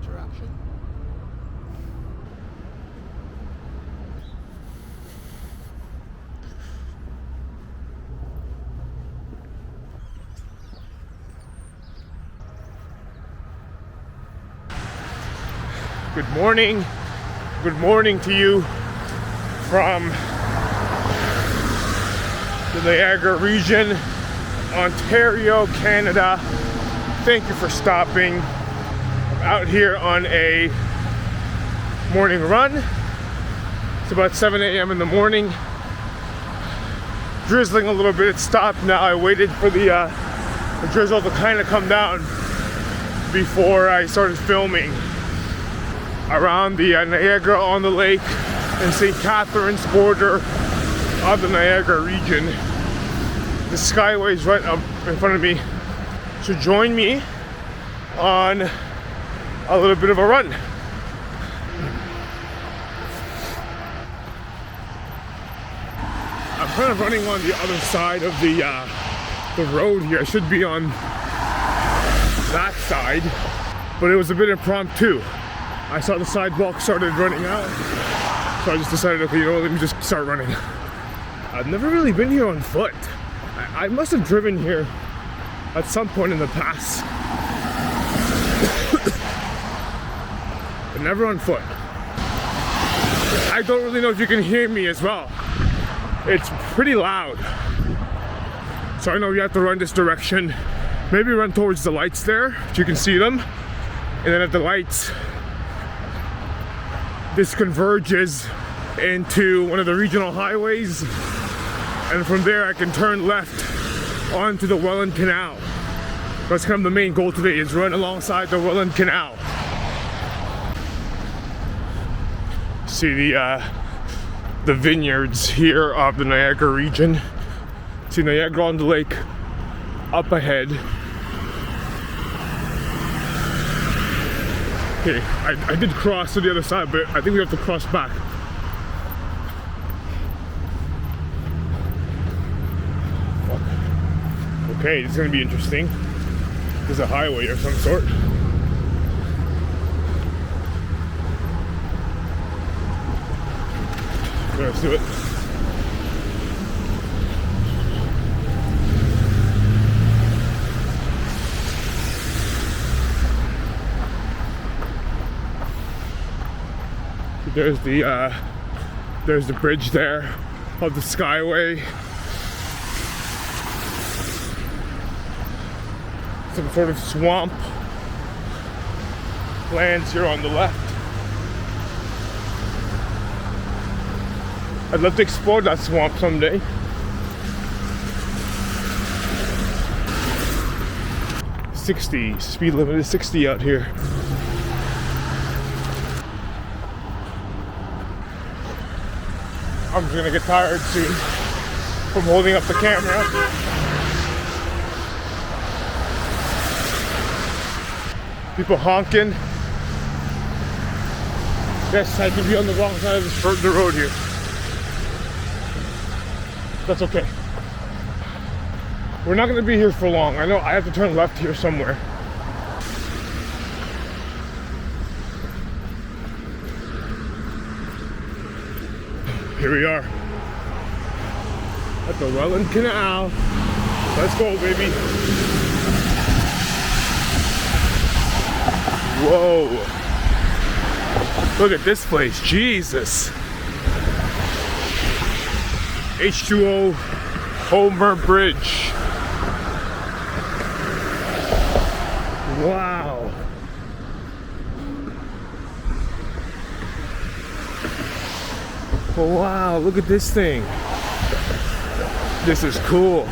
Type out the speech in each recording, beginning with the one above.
interaction. Good morning. Good morning to you from the Niagara region, Ontario, Canada. Thank you for stopping. I'm out here on a morning run. It's about 7 a.m. in the morning. Drizzling a little bit. It stopped now. I waited for the drizzle to kind of come down before I started filming. Around the Niagara on the Lake and St. Catharines border of the Niagara region. The Skyway is right up in front of me. So join me on a little bit of a run. I'm kind of running on the other side of the road here. I should be on that side, but it was a bit impromptu. I saw the sidewalk started running out, so I just decided, okay, you know what, let me just start running. I've never really been here on foot. I must have driven here at some point in the past, but never on foot. I don't really know if you can hear me as well. It's pretty loud. So I know you have to run this direction. Maybe run towards the lights there, if you can see them. And then at the lights, this converges into one of the regional highways, and from there I can turn left onto the Welland Canal. That's kind of the main goal today, is run alongside the Welland Canal. See the vineyards here of the Niagara region. See Niagara on the Lake up ahead. Okay, I did cross to the other side, but I think we have to cross back. Okay, this is gonna be interesting. There's a highway of some sort. Okay, let's do it. There's the bridge there of the Skyway. Some sort of swamp lands here on the left. I'd love to explore that swamp someday. Speed limit is 60 out here. I'm just gonna get tired soon from holding up the camera. People honking. Yes, I can be on the wrong side of the road here. That's okay. We're not gonna be here for long. I know I have to turn left here somewhere. Here we are at the Welland Canal. Let's go, baby. Whoa. Look at this place, Jesus. H2O Homer Bridge. Wow. Oh, wow, look at this thing. This is cool.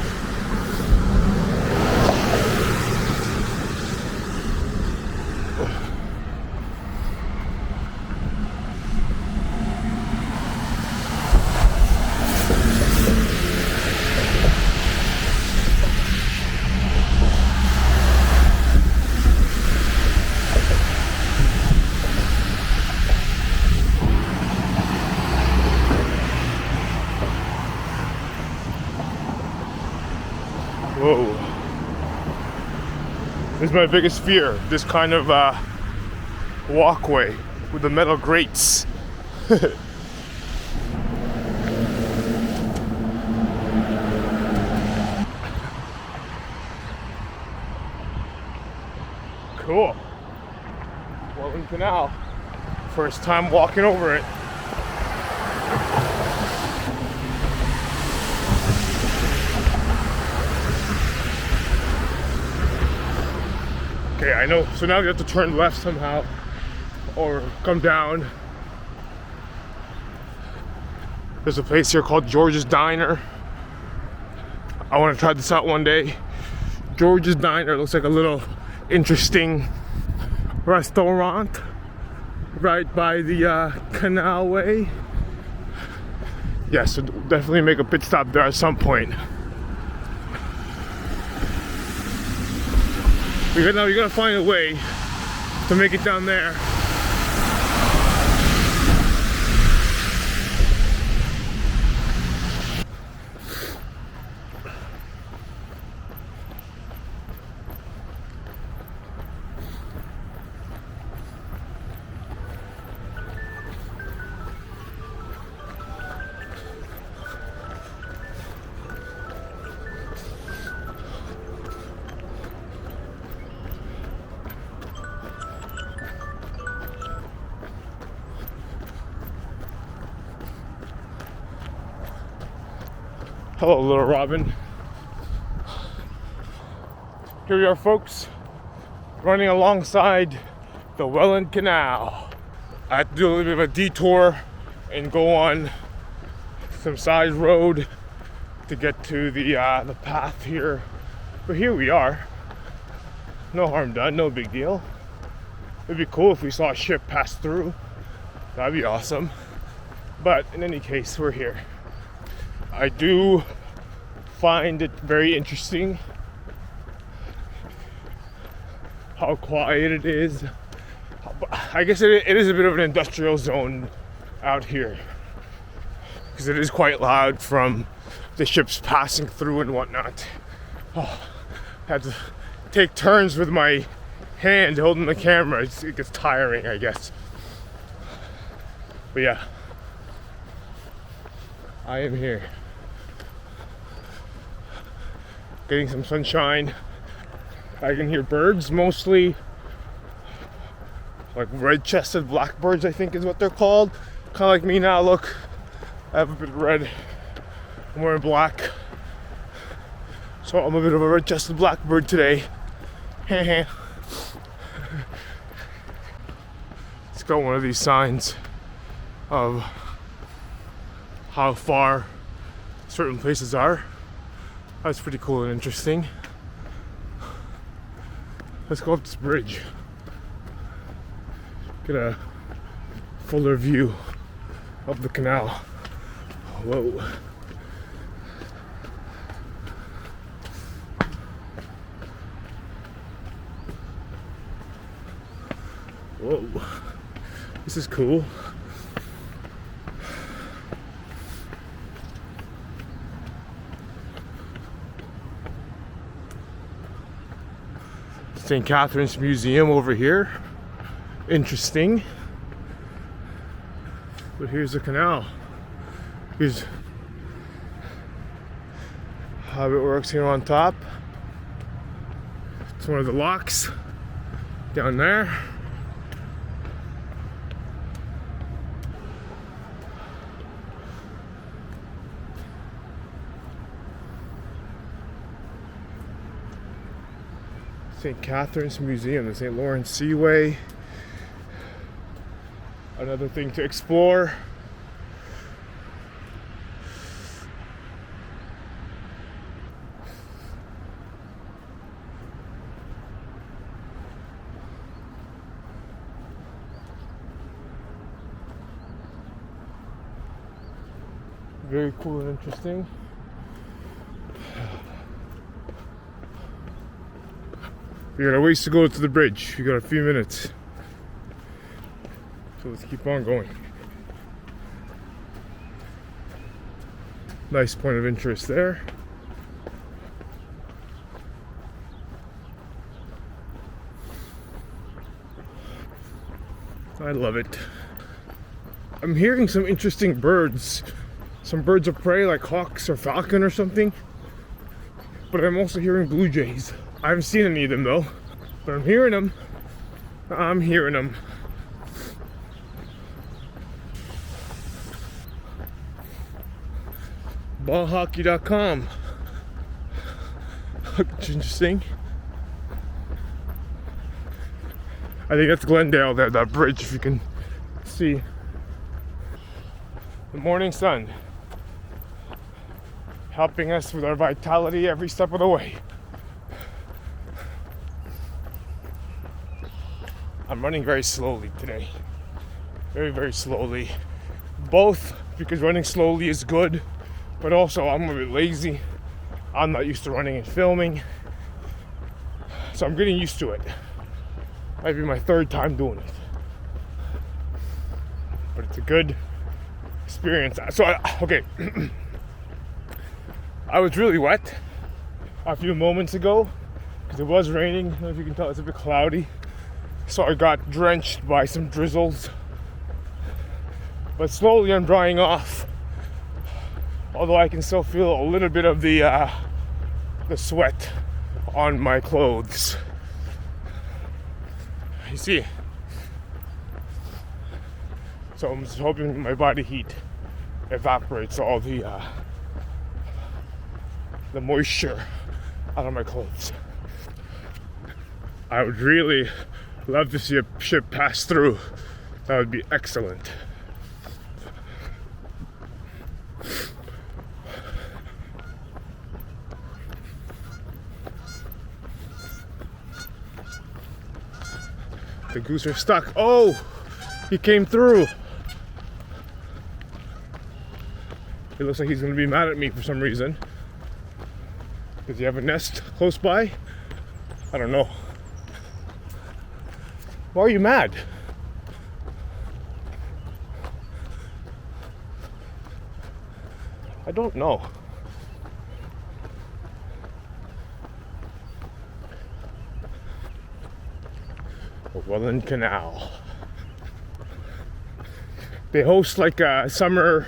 Whoa. This is my biggest fear. This kind of walkway with the metal grates. Cool. Welland Canal. First time walking over it. Okay, I know. So now we have to turn left somehow or come down. There's a place here called George's Diner. I want to try this out one day. George's Diner looks like a little interesting restaurant right by the canalway. Yeah, so definitely make a pit stop there at some point. Now you're gonna find a way to make it down there. Hello, little Robin. Here we are, folks, running alongside the Welland Canal. I had to do a little bit of a detour and go on some side road to get to the path here. But here we are. No harm done, no big deal. It'd be cool if we saw a ship pass through. That'd be awesome. But in any case, we're here. I do find it very interesting how quiet it is. I guess it is a bit of an industrial zone out here because it is quite loud from the ships passing through and whatnot. Oh, I had to take turns with my hand holding the camera. It gets tiring, I guess. But yeah, I am here. Getting some sunshine. I can hear birds, mostly like red-chested blackbirds, I think is what they're called. Kind of like me now, look. I have a bit of red. I'm wearing black. So I'm a bit of a red-chested blackbird today. It's got one of these signs of how far certain places are. That's pretty cool and interesting. Let's go up this bridge. Get a fuller view of the canal. Whoa. Whoa. This is cool. St. Catherine's Museum over here. Interesting. But here's the canal. Here's how it works here on top. It's one of the locks down there. St. Catherine's Museum, the St. Lawrence Seaway. Another thing to explore. Very cool and interesting. We got a ways to go to the bridge. We got a few minutes. So let's keep on going. Nice point of interest there. I love it. I'm hearing some interesting birds. Some birds of prey like hawks or falcon or something. But I'm also hearing blue jays. I haven't seen any of them though. But I'm hearing them. I'm hearing them. Ballhockey.com. Interesting. I think that's Glendale there, that bridge, if you can see. The morning sun helping us with our vitality every step of the way. I'm running very slowly today. Very, very slowly. Both because running slowly is good, but also I'm a bit lazy. I'm not used to running and filming. So I'm getting used to it. Might be my third time doing it. But it's a good experience. So, okay. I was really wet a few moments ago because it was raining. I don't know if you can tell, it's a bit cloudy. So I got drenched by some drizzles. But slowly I'm drying off. Although I can still feel a little bit of the sweat on my clothes. You see? So I'm just hoping my body heat evaporates all the moisture out of my clothes. I would really love to see a ship pass through. That would be excellent. The goose are stuck. Oh, he came through. It looks like he's going to be mad at me for some reason. Does he have a nest close by? I don't know. Why are you mad? I don't know. The Welland Canal. They host like a summer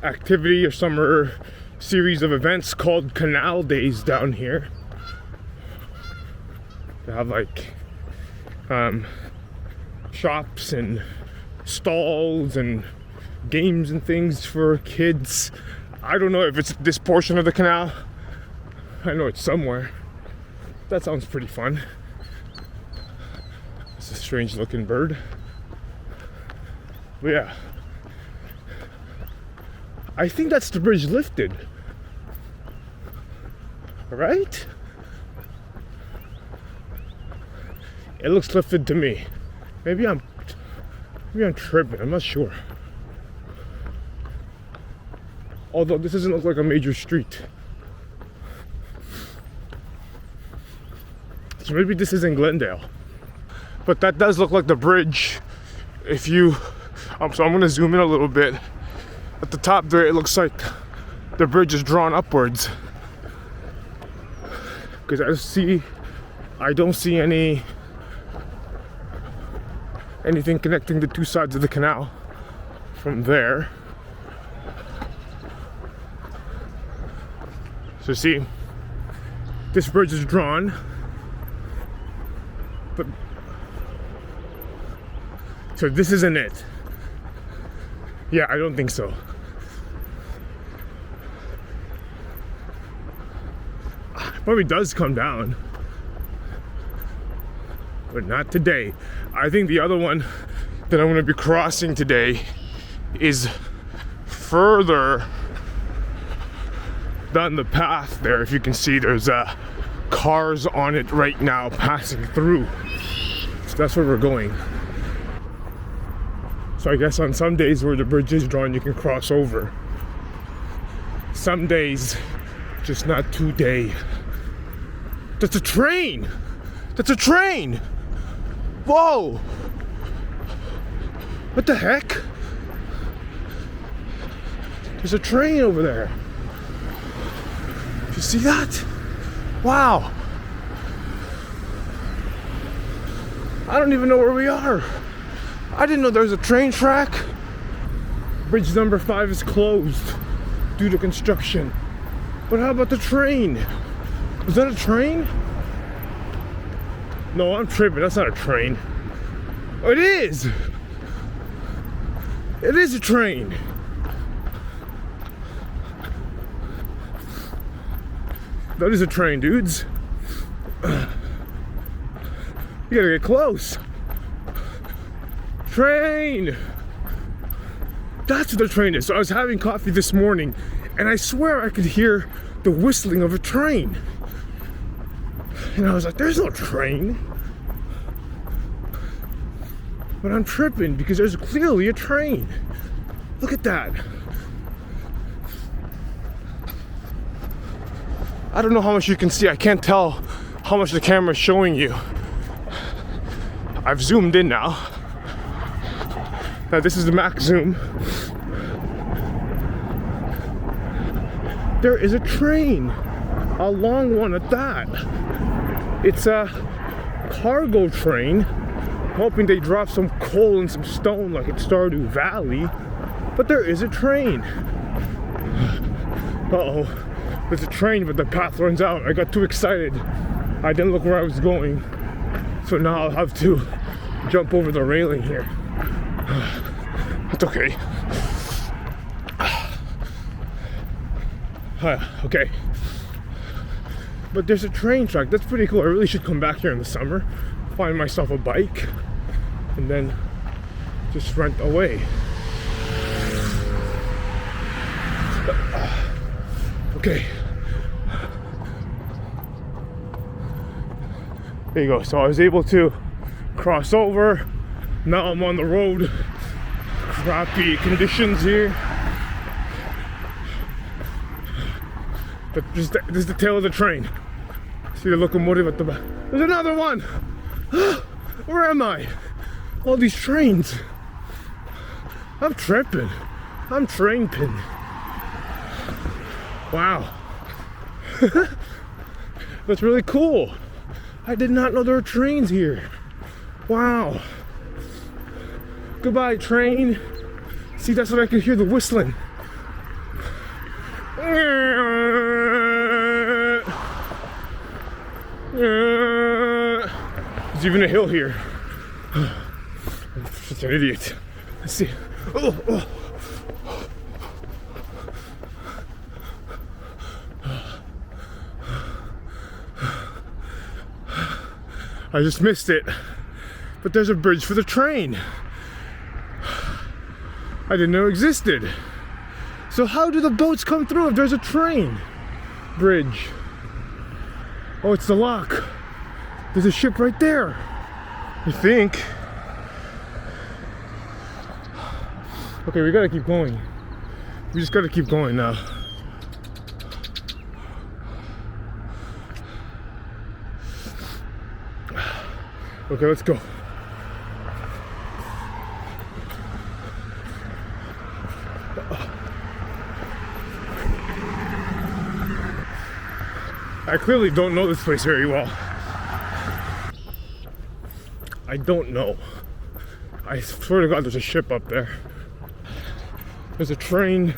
activity or summer series of events called Canal Days down here. They have like shops and stalls and games and things for kids. I don't know if it's this portion of the canal. I know it's somewhere. That sounds pretty fun. It's a strange looking bird. But yeah. I think that's the bridge lifted. Right? It looks lifted to me. Maybe I'm tripping, I'm not sure. Although this doesn't look like a major street. So maybe this is in Glendale. But that does look like the bridge. If you, so I'm gonna zoom in a little bit. At the top there, it looks like the bridge is drawn upwards. Because I don't see anything connecting the two sides of the canal from there. So see, this bridge is drawn. But so this isn't it. Yeah, I don't think so. It probably does come down, but not today. I think the other one that I'm going to be crossing today is further down the path there. If you can see, there's cars on it right now passing through. So that's where we're going. So I guess on some days where the bridge is drawn, you can cross over. Some days, just not today. That's a train! That's a train! Whoa! What the heck? There's a train over there. You see that? Wow! I don't even know where we are. I didn't know there was a train track. Bridge number 5 is closed due to construction. But how about the train? Is that a train? No, I'm tripping. That's not a train. Oh, it is! It is a train. That is a train, dudes. You gotta get close. Train! That's what the train is. So I was having coffee this morning and I swear I could hear the whistling of a train. And I was like, there's no train. But I'm tripping because there's clearly a train. Look at that. I don't know how much you can see. I can't tell how much the camera's showing you. I've zoomed in now. Now this is the max zoom. There is a train. A long one at that. It's a cargo train. Hoping they drop some coal and some stone like at Stardew Valley. But there is a train. Uh-oh. There's a train, but the path runs out. I got too excited. I didn't look where I was going. So now I'll have to jump over the railing here. It's okay. Okay. But there's a train track. That's pretty cool. I really should come back here in the summer, find myself a bike, and then just rent away. Okay. There you go. So I was able to cross over. Now I'm on the road. Crappy conditions here. But this is the tail of the train. See the locomotive at the back. There's another one! Where am I? All these trains. I'm tripping. I'm train pin. Wow. That's really cool. I did not know there were trains here. Wow. Goodbye, train. See, that's what I could hear, the whistling. There's even a hill here. I'm such an idiot. Let's see. Oh. I just missed it. But there's a bridge for the train. I didn't know it existed. So how do the boats come through if there's a train bridge? Oh, it's the lock. There's a ship right there. I think. Okay, we gotta keep going. We just gotta keep going now. Okay, let's go. I clearly don't know this place very well. I don't know. I swear to God there's a ship up there. There's a train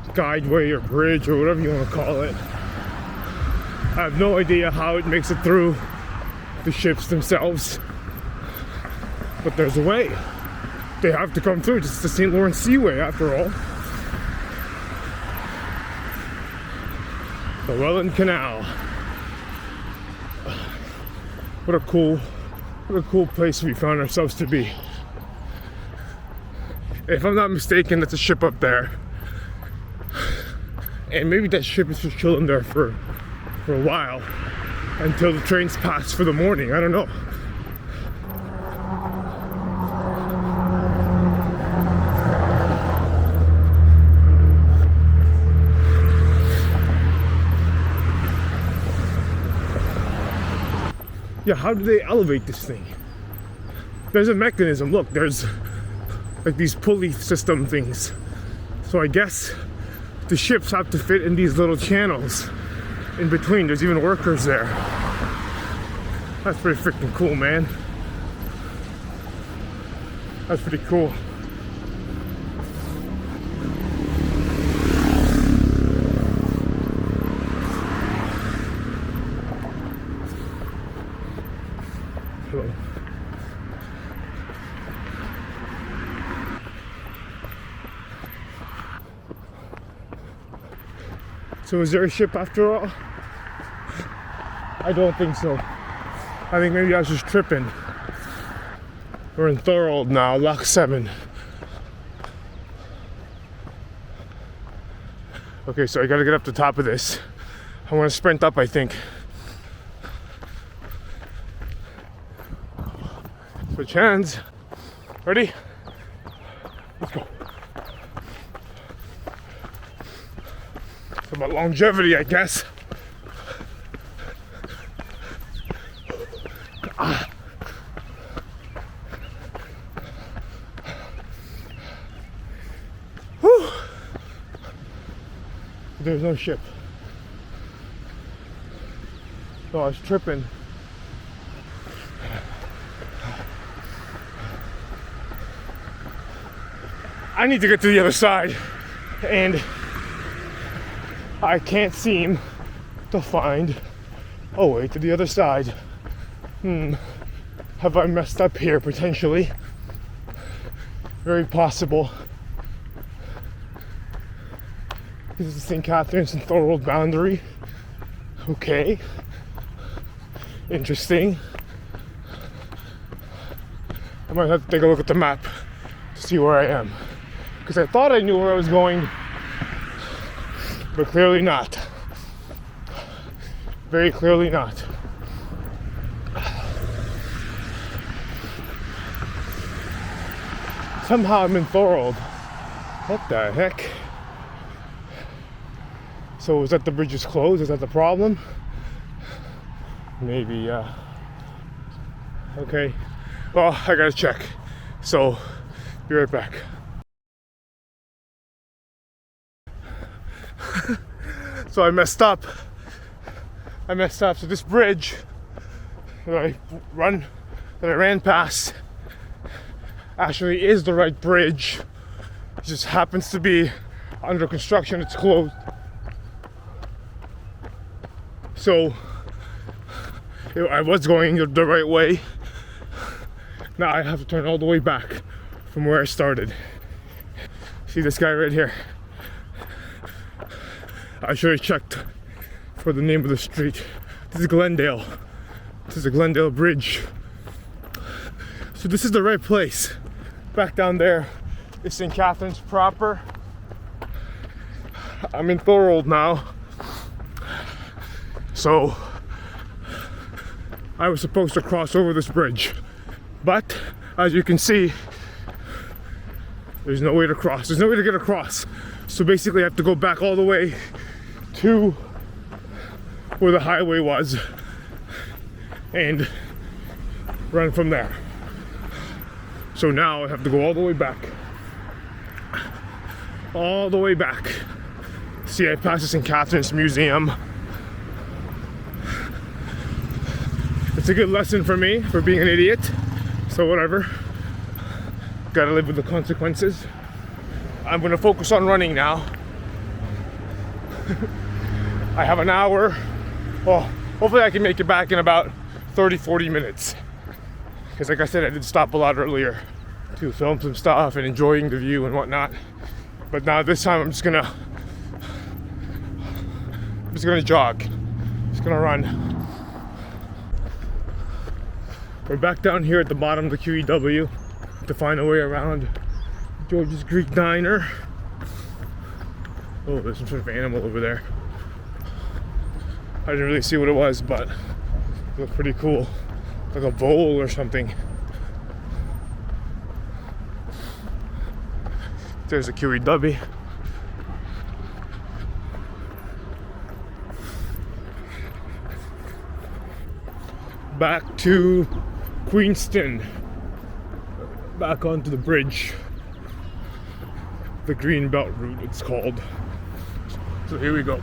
guideway or bridge or whatever you want to call it. I have no idea how it makes it through the ships themselves. But there's a way. They have to come through. It's the St. Lawrence Seaway after all. The Welland Canal. What a cool place we found ourselves to be. If I'm not mistaken, that's a ship up there. And maybe that ship is just chilling there for a while until the trains pass for the morning. I don't know. Yeah, how do they elevate this thing? There's a mechanism. Look, there's like these pulley system things. So I guess the ships have to fit in these little channels in between. There's even workers there. That's pretty freaking cool, man. That's pretty cool. Hello. So is there a ship after all? I don't think so. I think maybe I was just tripping. We're in Thorold now, Loch 7. Okay, so I gotta get up the top of this. I wanna sprint up, I think. Switch hands. Ready? Let's go. It's about longevity, I guess. Whew. There's no ship. No, I was tripping. I need to get to the other side, and I can't seem to find a way to the other side. Have I messed up here, potentially? Very possible. This is the St. Catharines and Thorold boundary. Okay. Interesting. I might have to take a look at the map to see where I am. Because I thought I knew where I was going, but clearly not. Very clearly not. Somehow I'm in Thorold. What the heck? So is that the bridge is closed? Is that the problem? Maybe, yeah. Okay. Well, I gotta check. So, be right back. So I messed up. So this bridge that I ran past actually is the right bridge. It just happens to be under construction. It's closed. So I was going the right way. Now I have to turn all the way back from where I started. See this guy right here? I should have checked for the name of the street. This is Glendale. This is the Glendale Bridge. So this is the right place. Back down there is St. Catharines proper. I'm in Thorold now. So I was supposed to cross over this bridge. But as you can see, there's no way to cross. There's no way to get across. So basically I have to go back all the way to where the highway was and run from there. So now I have to go all the way back. All the way back. See, I passed the St. Catharines Museum. It's a good lesson for me for being an idiot. So whatever. Gotta live with the consequences. I'm gonna focus on running now. I have an hour. Well, hopefully I can make it back in about 30-40 minutes. Because like I said, I did stop a lot earlier to film some stuff and enjoying the view and whatnot. But now this time I'm just gonna jog. Just gonna run. We're back down here at the bottom of the QEW to find a way around George's Greek Diner. Oh, there's some sort of animal over there. I didn't really see what it was, but it looked pretty cool. Like a vole or something. There's a QEW. Back to Queenston. Back onto the bridge. The Greenbelt route, it's called. So here we go.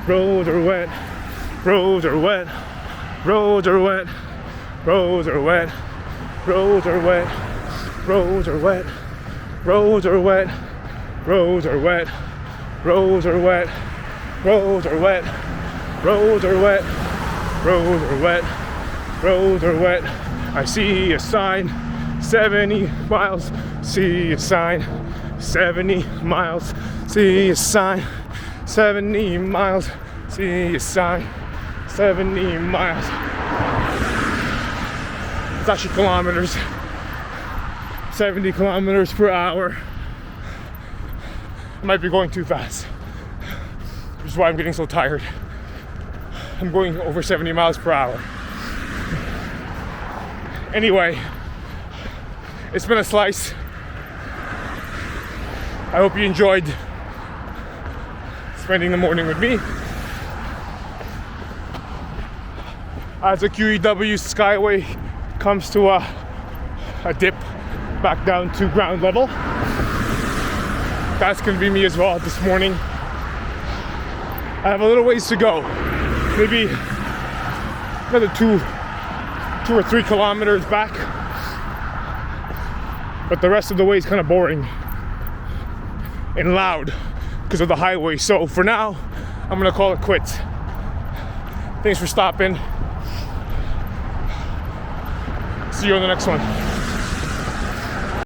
roads are wet, roads are wet, roads are wet, roads are wet, roads are wet, roads are wet, roads are wet, roads are wet, roads are wet, roads are wet, roads are wet, roads are wet, roads are wet. I see a sign, 70 miles, see a sign, 70 miles, see a sign, 70 miles, see a sign, 70 miles. It's actually kilometers, 70 kilometers per hour. I might be going too fast, which is why I'm getting so tired. I'm going over 70 miles per hour. Anyway, it's been a slice. I hope you enjoyed spending the morning with me. As the QEW Skyway comes to a dip back down to ground level, that's gonna be me as well this morning. I have a little ways to go, maybe another 2 or 3 kilometers back, but the rest of the way is kind of boring and loud because of the highway. So for now, I'm gonna call it quits. Thanks for stopping. See you on the next one.